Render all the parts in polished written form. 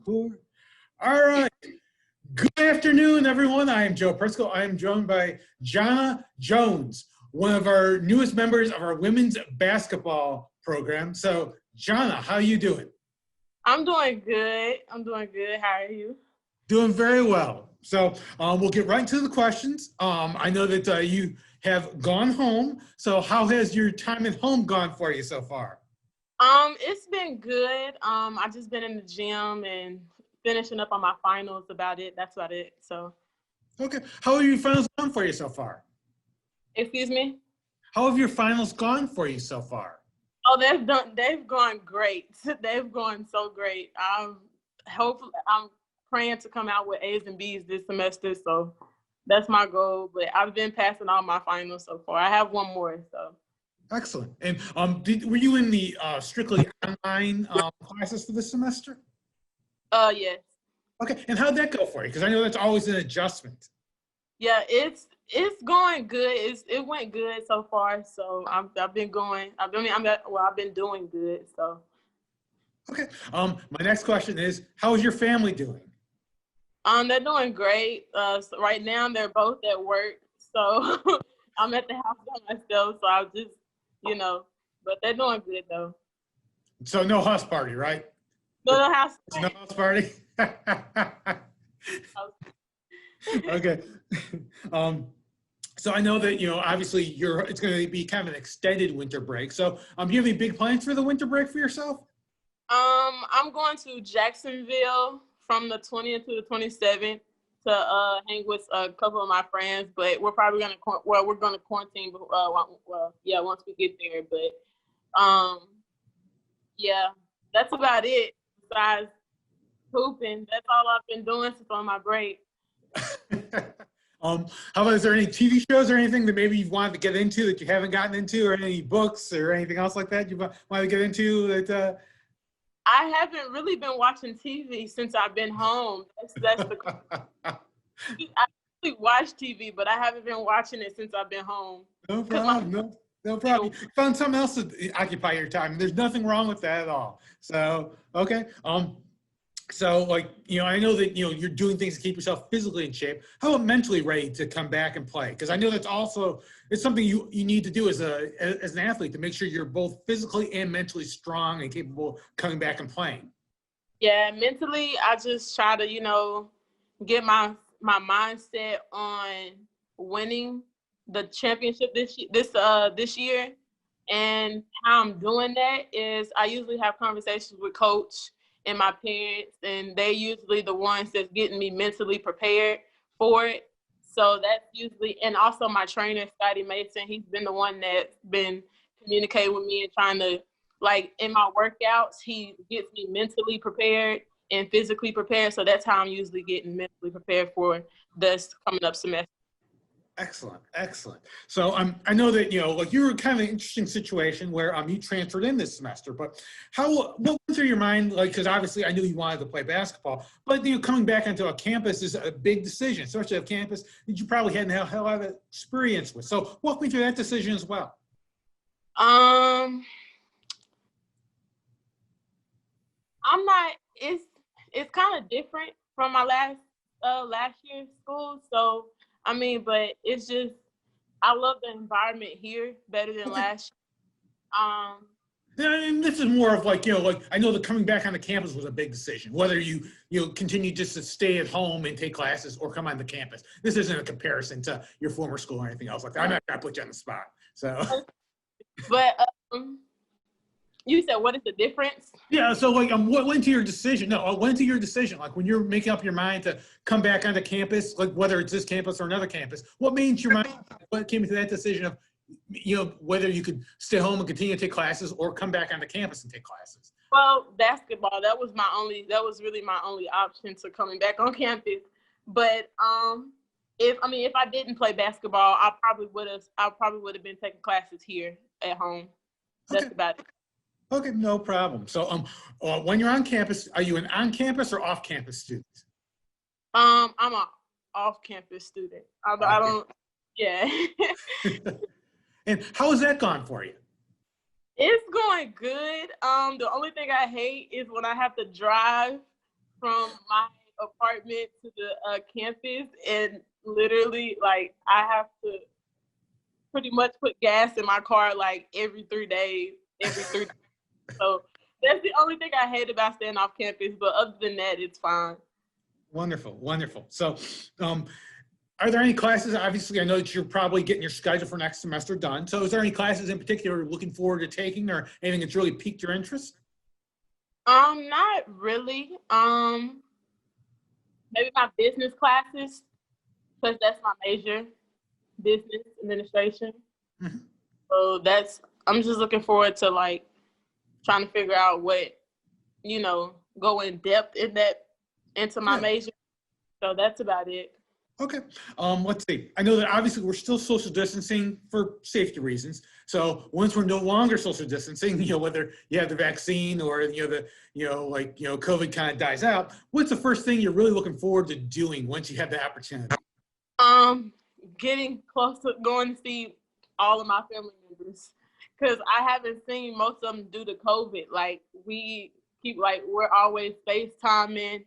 Record. All right. Good afternoon, everyone. I am Joe Prisco. I am joined by Johnna Jones, one of our newest members of our women's basketball program. So, Johnna, how are you doing? I'm doing good. How are you? Doing very well. So we'll get right into the questions. I know that you have gone home. So how has your time at home gone for you so far? It's been good. I just been in the gym and finishing up on my finals. That's about it. So. Okay. How have your finals gone for you so far? Excuse me? How have your finals gone for you so far? Oh, they've gone great. They've gone so great. I'm praying to come out with A's and B's this semester. So that's my goal. But I've been passing all my finals so far. I have one more. So. Excellent. And were you in the strictly online classes for this semester? Yes. Okay. And how'd that go for you? Because I know that's always an adjustment. Yeah, it's going good. It went good so far. So I've been doing good. So. Okay. My next question is, how is your family doing? They're doing great. So right now they're both at work. So I'm at the house by myself. So I'll just, but they're doing good though. So no house party, right? No house party. No house party. Okay. So I know that, obviously it's going to be kind of an extended winter break. So do you have any big plans for the winter break for yourself? I'm going to Jacksonville from the 20th to the 27th to hang with a couple of my friends, but we're probably going to quarantine once we get there, but yeah, that's about it. Besides pooping, that's all I've been doing since on my break. How about, is there any TV shows or anything that maybe you've wanted to get into that you haven't gotten into, or any books or anything else like that you want to get into that? I haven't really been watching TV since I've been home. That's the. I really watch TV, but I haven't been watching it since I've been home. No problem. No problem. You found something else to occupy your time. There's nothing wrong with that at all. So okay. So I know that you're doing things to keep yourself physically in shape. How about mentally ready to come back and play? Because I know it's something you need to do as an athlete, to make sure you're both physically and mentally strong and capable of coming back and playing. Yeah, mentally I just try to get my mindset on winning the championship this year. And how I'm doing that is I usually have conversations with coach and my parents, and they're usually the ones that's getting me mentally prepared for it. So that's usually, and also my trainer, Scotty Mason, he's been the one that's been communicating with me and trying to, in my workouts, he gets me mentally prepared and physically prepared. So that's how I'm usually getting mentally prepared for this coming up semester. Excellent. So I know that you were kind of an interesting situation where you transferred in this semester. But what went through your mind? Because obviously I knew you wanted to play basketball, but coming back onto a campus is a big decision, especially a campus that you probably hadn't had a lot of experience with. So walk me through that decision as well. I'm not. It's kind of different from my last year's school. So. But it's just, I love the environment here better than last year. Yeah, and this is more of I know that coming back on the campus was a big decision, whether you continue just to stay at home and take classes or come on the campus. This isn't a comparison to your former school or anything else like that. I'm not going to put you on the spot. So. But you said, what is the difference? Yeah, so what went to your decision? No, what went to your decision? When you're making up your mind to come back onto campus, whether it's this campus or another campus, what made your mind? What came to that decision of, whether you could stay home and continue to take classes or come back onto campus and take classes? Well, basketball. That was really my only option to coming back on campus. But if I didn't play basketball, I probably would have been taking classes here at home. That's about it. Okay, no problem. So, when you're on campus, are you an on-campus or off-campus student? I'm an off-campus student. I don't. Yeah. And how has that gone for you? It's going good. The only thing I hate is when I have to drive from my apartment to the campus, and literally, like, I have to pretty much put gas in my car like every 3 days, every 3 days. So that's the only thing I hate about staying off campus. But other than that, it's fine. Wonderful, wonderful. So, are there any classes? Obviously, I know that you're probably getting your schedule for next semester done. So, is there any classes in particular you're looking forward to taking, or anything that's really piqued your interest? Not really. Maybe my business classes, because that's my major, business administration. Mhm. So I'm just looking forward to like trying to figure out what, go in depth into my Yeah. major. So that's about it. Okay. Let's see. I know that obviously we're still social distancing for safety reasons. So once we're no longer social distancing, whether you have the vaccine or COVID kind of dies out, what's the first thing you're really looking forward to doing once you have the opportunity? Getting close to going to see all of my family members, because I haven't seen most of them due to COVID. Like, we're always FaceTiming,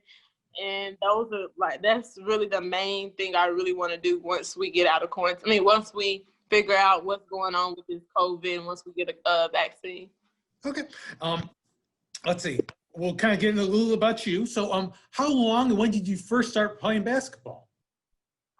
and that's really the main thing I really want to do once we get out of quarantine. I mean, once we figure out what's going on with this COVID, and once we get a vaccine. Okay. Let's see. We'll kind of get into a little about you. So, how long and when did you first start playing basketball?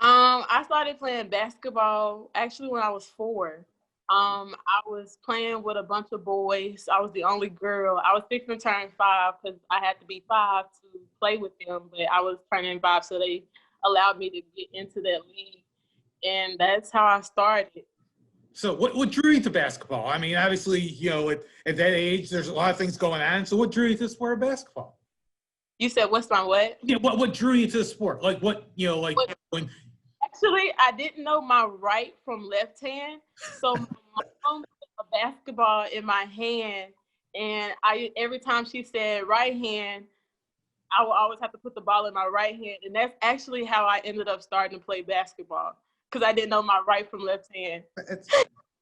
I started playing basketball actually when I was 4. I was playing with a bunch of boys. I was the only girl. I was fixing to turn 5 because I had to be 5 to play with them, but I was turning 5, so they allowed me to get into that league, and that's how I started. So what drew you to basketball? I mean, obviously, at that age, there's a lot of things going on. So what drew you to the sport of basketball? You said what's my what? Yeah, what drew you to the sport? Like when Actually, I didn't know my right from left hand, so my mom put a basketball in my hand, and every time she said right hand, I would always have to put the ball in my right hand, and that's actually how I ended up starting to play basketball, because I didn't know my right from left hand.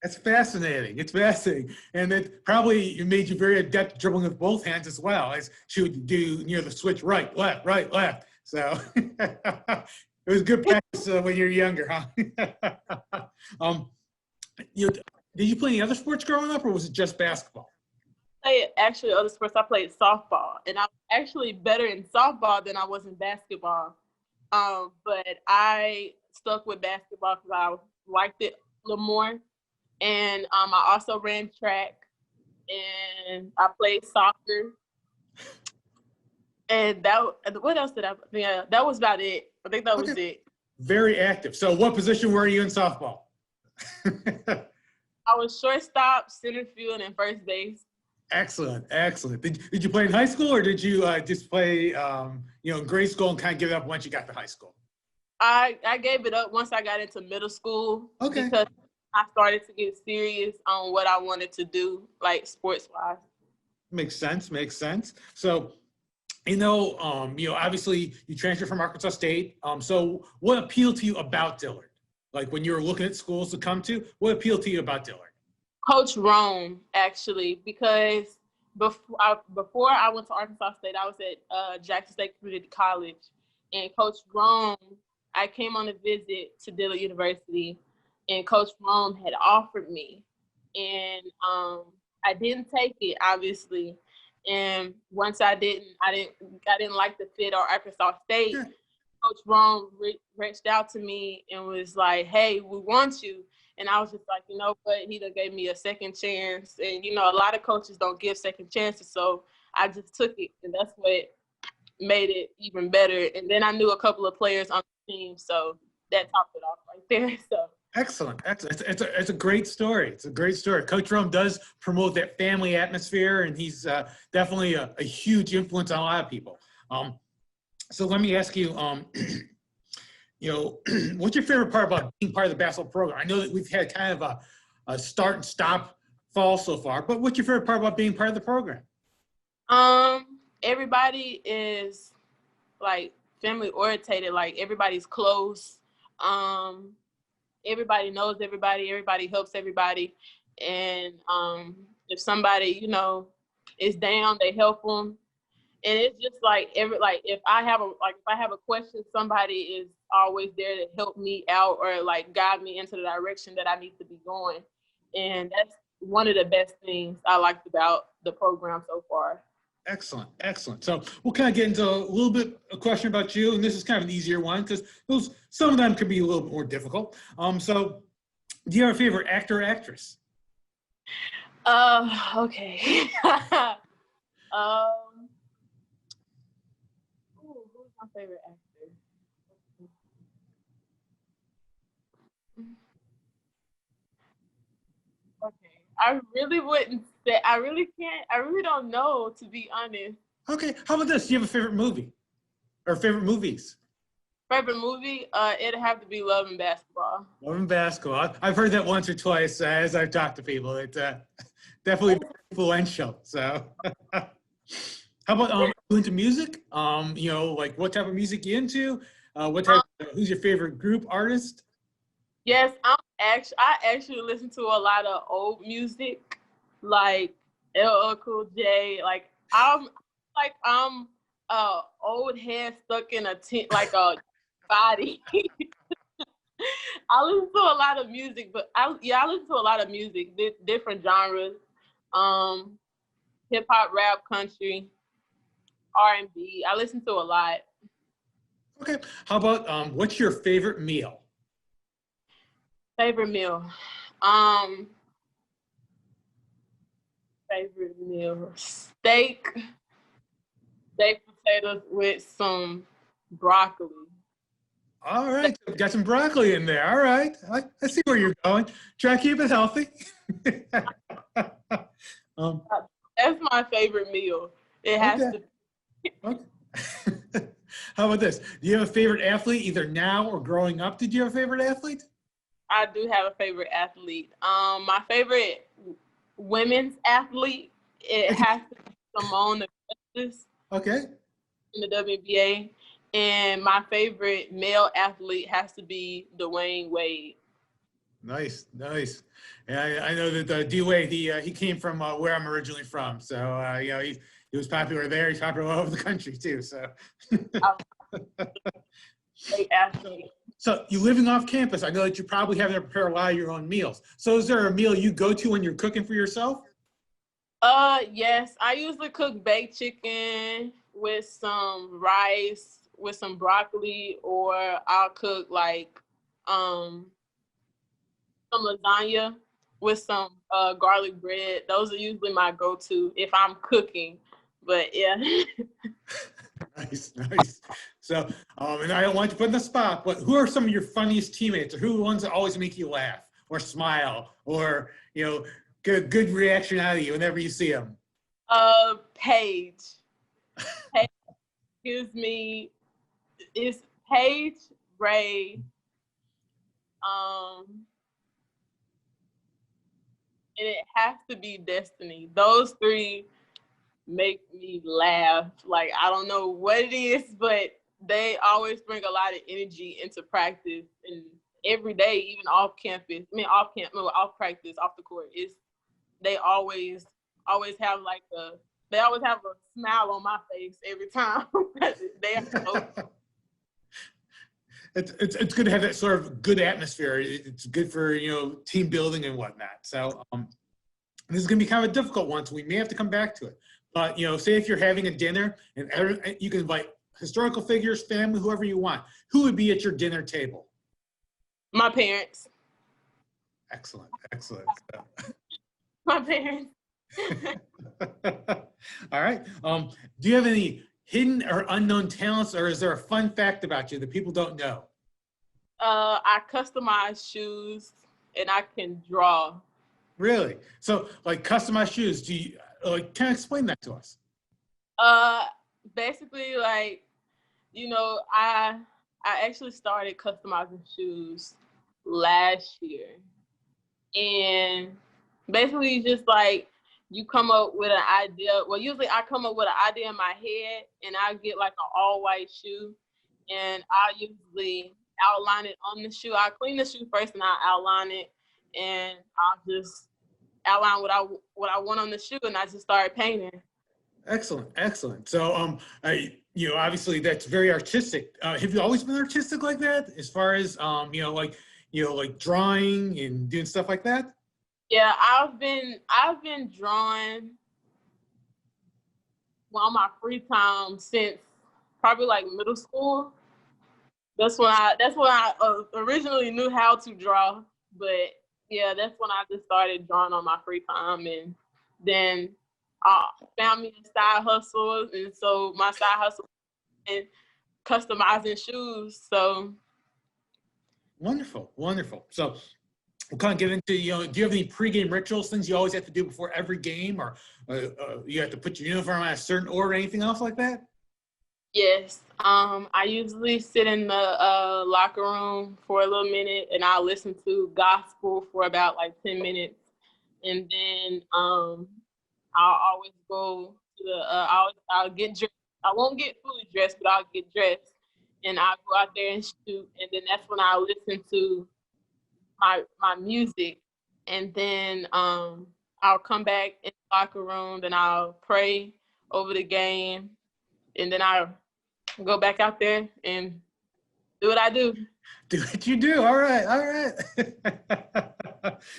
it's fascinating. It's fascinating, and it probably made you very adept at dribbling with both hands as well, as she would do the switch right, left. So it was good practice when you're younger, huh? Did you play any other sports growing up, or was it just basketball? I played actually other sports. I played softball, and I was actually better in softball than I was in basketball. But I stuck with basketball because I liked it a little more. And I also ran track, and I played soccer. And what else did I? Yeah, that was about it. I think that was it. Very active. So, what position were you in softball? I was shortstop, center field, and first base. Excellent. Did you play in high school, or did you just play, in grade school and kind of give it up once you got to high school? I gave it up once I got into middle school. Okay. Because I started to get serious on what I wanted to do, like sports-wise. Makes sense. So, obviously you transferred from Arkansas State. So what appealed to you about Dillard? Like when you were looking at schools to come to, what appealed to you about Dillard? Coach Rome, actually, because before I went to Arkansas State, I was at Jackson State Community College. And Coach Rome, I came on a visit to Dillard University, and Coach Rome had offered me. And I didn't take it, obviously. And once I didn't like the fit of Arkansas State. Sure. Coach Rome reached out to me and was like, "Hey, we want you." And I was just like, but he done gave me a second chance. And, a lot of coaches don't give second chances. So I just took it, and that's what made it even better. And then I knew a couple of players on the team, so that topped it off right there. So. Excellent. It's a great story. It's a great story. Coach Rome does promote that family atmosphere, and he's definitely a huge influence on a lot of people. So let me ask you, what's your favorite part about being part of the basketball program? I know that we've had kind of a start and stop fall so far, but what's your favorite part about being part of the program? Everybody is like family orientated. Like everybody's close. Everybody knows everybody. Everybody helps everybody. And if somebody, is down, they help them. And it's just like if I have a question, somebody is always there to help me out or like guide me into the direction that I need to be going. And that's one of the best things I liked about the program so far. Excellent, excellent. So we'll kind of get into a little bit a question about you, and this is kind of an easier one because some of them could be a little bit more difficult. So do you have a favorite actor or actress? Okay. Who's my favorite actor? Okay. I really wouldn't say, I really can't, I really don't know, to be honest. Okay, how about this? Do you have a favorite movie or favorite movies? Favorite movie? It'd have to be Love and Basketball. Love and Basketball. I've heard that once or twice as I've talked to people. It's definitely influential. So, how about you into music? Like what type of music you into? Who's your favorite group artist? Yes, I actually listen to a lot of old music, like LL Cool J. I'm old head stuck in like a body. I listen to a lot of music, but I listen to a lot of music, different genres, hip hop, rap, country, R&B. I listen to a lot. Okay. How about what's your favorite meal? Favorite meal. Favorite meal. Steak potatoes with some broccoli. All right, got some broccoli in there. All right, I see where you're going. Try to keep it healthy. That's my favorite meal. It has to be. Okay. How about this? Do you have a favorite athlete, either now or growing up? Did you have a favorite athlete? I do have a favorite athlete. My favorite women's athlete, it has to be Simone Augustus. Okay. In the WNBA. And my favorite male athlete has to be Dwayne Wade. Nice, nice. Yeah, I know that D Wade. He came from where I'm originally from, so he was popular there. He's popular all over the country too. So. Great athlete. So you living off campus, I know that you probably have to prepare a lot of your own meals. So is there a meal you go to when you're cooking for yourself? Yes, I usually cook baked chicken with some rice, with some broccoli, or I'll cook like some lasagna with some garlic bread. Those are usually my go-to if I'm cooking. But yeah. Nice, nice. So, and I don't want to put in the spot, but who are some of your funniest teammates, or who are the ones that always make you laugh or smile, or get a good reaction out of you whenever you see them? Paige. Paige gives me, it's Paige, Ray, and it has to be Destiny. Those three make me laugh. Like, I don't know what it is, but they always bring a lot of energy into practice, and every day, even off campus. I mean, off practice, off the court. They always have they always have a smile on my face every time. They are so. It's good to have that sort of good atmosphere. It's good for team building and whatnot. So this is going to be kind of a difficult one, so we may have to come back to it. But say if you're having a dinner and you can invite historical figures, family, whoever you want, who would be at your dinner table? My parents. Excellent, excellent. My parents. All right. Do you have any hidden or unknown talents, or is there a fun fact about you that people don't know? I customize shoes and I can draw. Really? So, like customized shoes. Do you can you explain that to us? Basically, like I actually started customizing shoes last year, and basically just like you come up with an idea. Well, usually I come up with an idea in my head, and I get like an all white shoe, and I usually outline it on the shoe. I clean the shoe first, and I outline it, and I'll just outline what I want on the shoe, and I just start painting. Excellent, excellent. So, obviously that's very artistic. Have you always been artistic like that, as far as, like drawing and doing stuff like that? Yeah, I've been drawing on my free time since probably like middle school. That's when I originally knew how to draw. But yeah, that's when I just started drawing on my free time, and then I found me a side hustle, and so my side hustle is customizing shoes. So Wonderful, wonderful. So we'll kind of get into, do you have any pregame rituals, things you always have to do before every game, or you have to put your uniform on a certain order, anything else like that? yes, I usually sit in the locker room for a little minute, and I'll listen to gospel for about like 10 minutes, and then I'll always go to the. I'll get dressed. I won't get fully dressed, but I'll get dressed, and I'll go out there and shoot, and then that's when I'll listen to my music, and then I'll come back in the locker room, then I'll pray over the game, and then I'll go back out there and do what I do. Do what you do. All right, all right.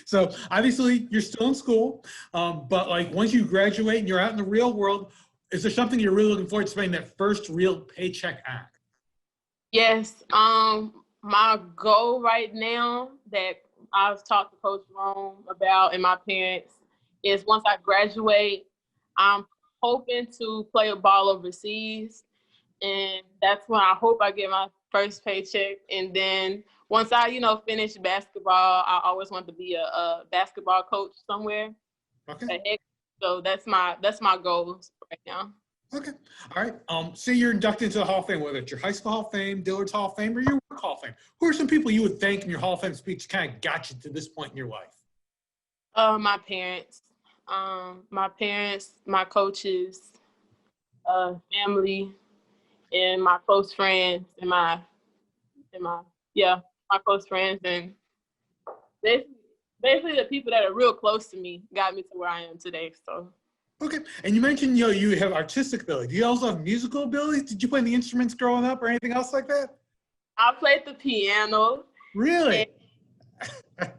So obviously you're still in school, but like once you graduate and you're out in the real world, is there something you're really looking forward to spending that first real paycheck on? Yes, my goal right now that I've talked to Coach Rome about and my parents is once I graduate, I'm hoping to play a ball overseas, and that's when I hope I get my first paycheck. And then once I, finish basketball, I always want to be a basketball coach somewhere. Okay. So that's my goals right now. Okay. All right. Say you're inducted into the Hall of Fame, whether it's your high school Hall of Fame, Dillard's Hall of Fame, or your work Hall of Fame. Who are some people you would thank in your Hall of Fame speech kind of got you to this point in your life? My parents, my coaches, family, and my close friends, my close friends, and basically the people that are real close to me got me to where I am today. So. Okay. And you mentioned, you have artistic ability. Do you also have musical abilities? Did you play the instruments growing up or anything else like that? I played the piano. Really? And,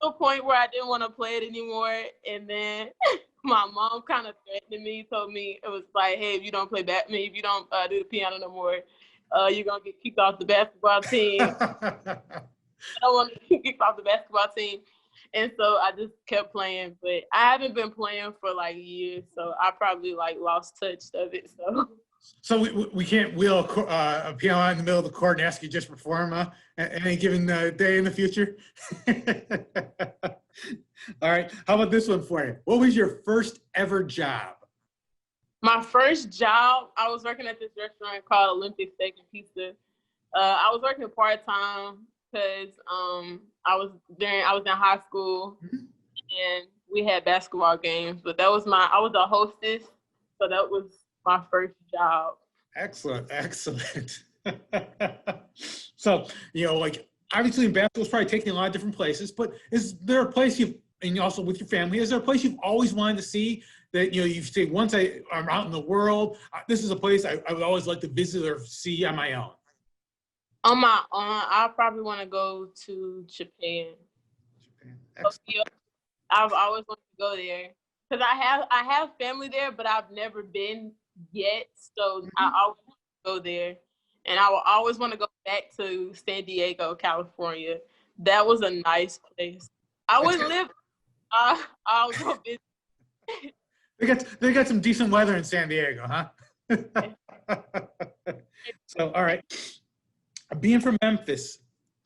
to a point where I didn't want to play it anymore. And then my mom kind of threatened me, told me, it was like, hey, if you don't play if you don't do the piano no more, you're going to get kicked off the basketball team. I don't want to get kicked off the basketball team. And so I just kept playing, but I haven't been playing for like years, so I probably like lost touch of it. So we can't wheel a piano out in the middle of the court and ask you just to perform at any given day in the future. All right. How about this one for you? What was your first ever job? My first job, I was working at this restaurant called Olympic Steak and Pizza. I was working part-time because I was in high school, and we had basketball games, but I was a hostess, so that was my first job. Excellent, excellent. So, like obviously in basketball, it's probably taking a lot of different places, but is there a place and also with your family, is there a place you've always wanted to see that, you say, once I'm out in the world, this is a place I would always like to visit or see on my own? On my own, I probably want to go to Japan. Tokyo. I've always wanted to go there because I have family there, but I've never been yet. So I always want to go there, and I will always want to go back to San Diego, California. That was a nice place. I wouldn't live. I'll go visit. They got some decent weather in San Diego, huh? So, all right. Being from Memphis,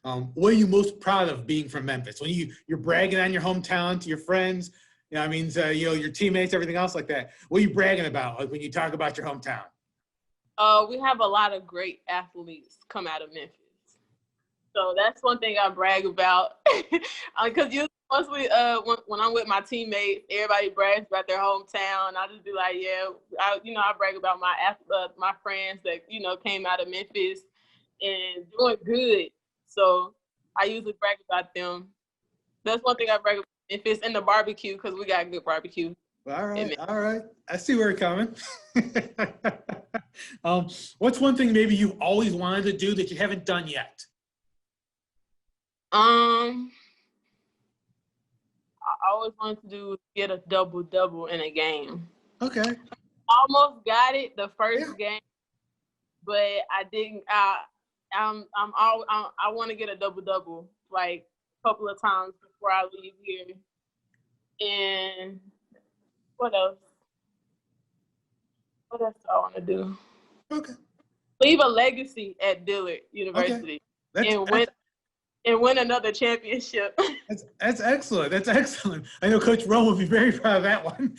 what are you most proud of being from Memphis? When you're bragging on your hometown to your friends, your teammates, everything else like that. What are you bragging about, like when you talk about your hometown? We have a lot of great athletes come out of Memphis, so that's one thing I brag about. Because when I'm with my teammates, everybody brags about their hometown. I just be like, yeah, I brag about my friends that came out of Memphis and doing good. So I usually brag about them. That's one thing I brag about Memphis, and the barbecue, because we got good barbecue. All right, Amen. all right. I see where you're coming. What's one thing maybe you always wanted to do that you haven't done yet? I always wanted to get a double in a game. Okay. Almost got it the first Yeah. game, but I didn't. I want to get a double like a couple of times before I leave here. And what else? What else do I want to do? Okay. Leave a legacy at Dillard University That's, and that's win another championship. That's excellent. That's excellent. I know Coach Rome will be very proud of that one.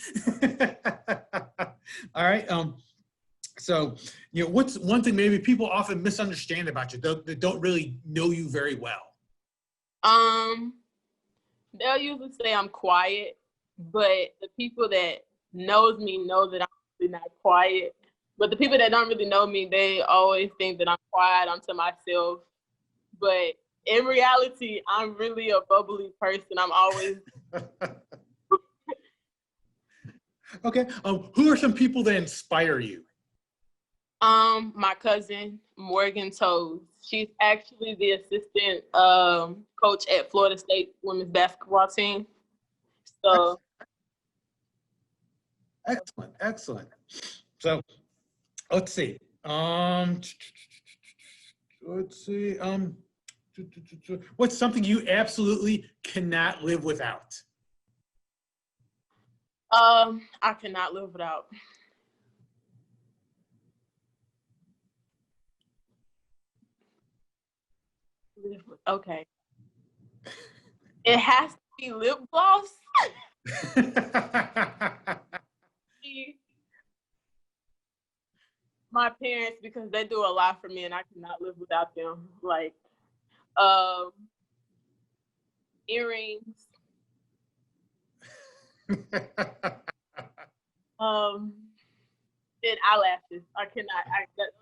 All right. So, what's one thing maybe people often misunderstand about you that don't really know you very well? They'll usually say I'm quiet, but the people that knows me know that I'm really not quiet. But the people that don't really know me, they always think that I'm quiet, I'm to myself. But in reality, I'm really a bubbly person. I'm always. Okay. Who are some people that inspire you? My cousin Morgan Toes. She's actually the assistant coach at Florida State women's basketball team. So Excellent. Excellent. So let's see. Let's see. What's something you absolutely cannot live without? I cannot live without. Okay. It has to be lip gloss. My parents, because they do a lot for me and I cannot live without them. Like earrings. And eyelashes. I cannot.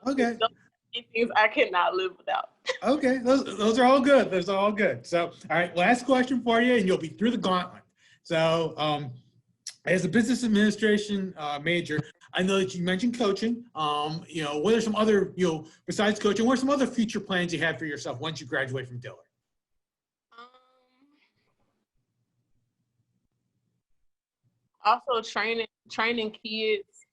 Okay. Those things I cannot live without. Okay, those are all good. Those are all good. So, all right, last question for you, and you'll be through the gauntlet. So, as a business administration major, I know that you mentioned coaching. What are some other, besides coaching, what are some other future plans you have for yourself once you graduate from Dillard? Also training kids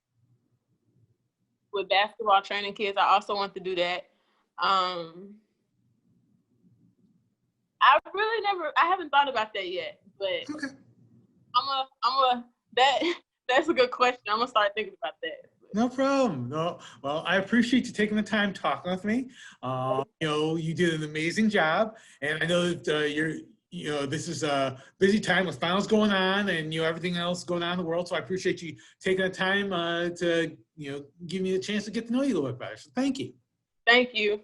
with basketball, training kids. I also want to do that. I haven't thought about that yet, but Okay. that's a good question. I'm gonna start thinking about that. No problem. No, well, I appreciate you taking the time talking with me. You did an amazing job, and I know that this is a busy time with finals going on and everything else going on in the world. So I appreciate you taking the time to give me the chance to get to know you a little bit better. So thank you. Thank you.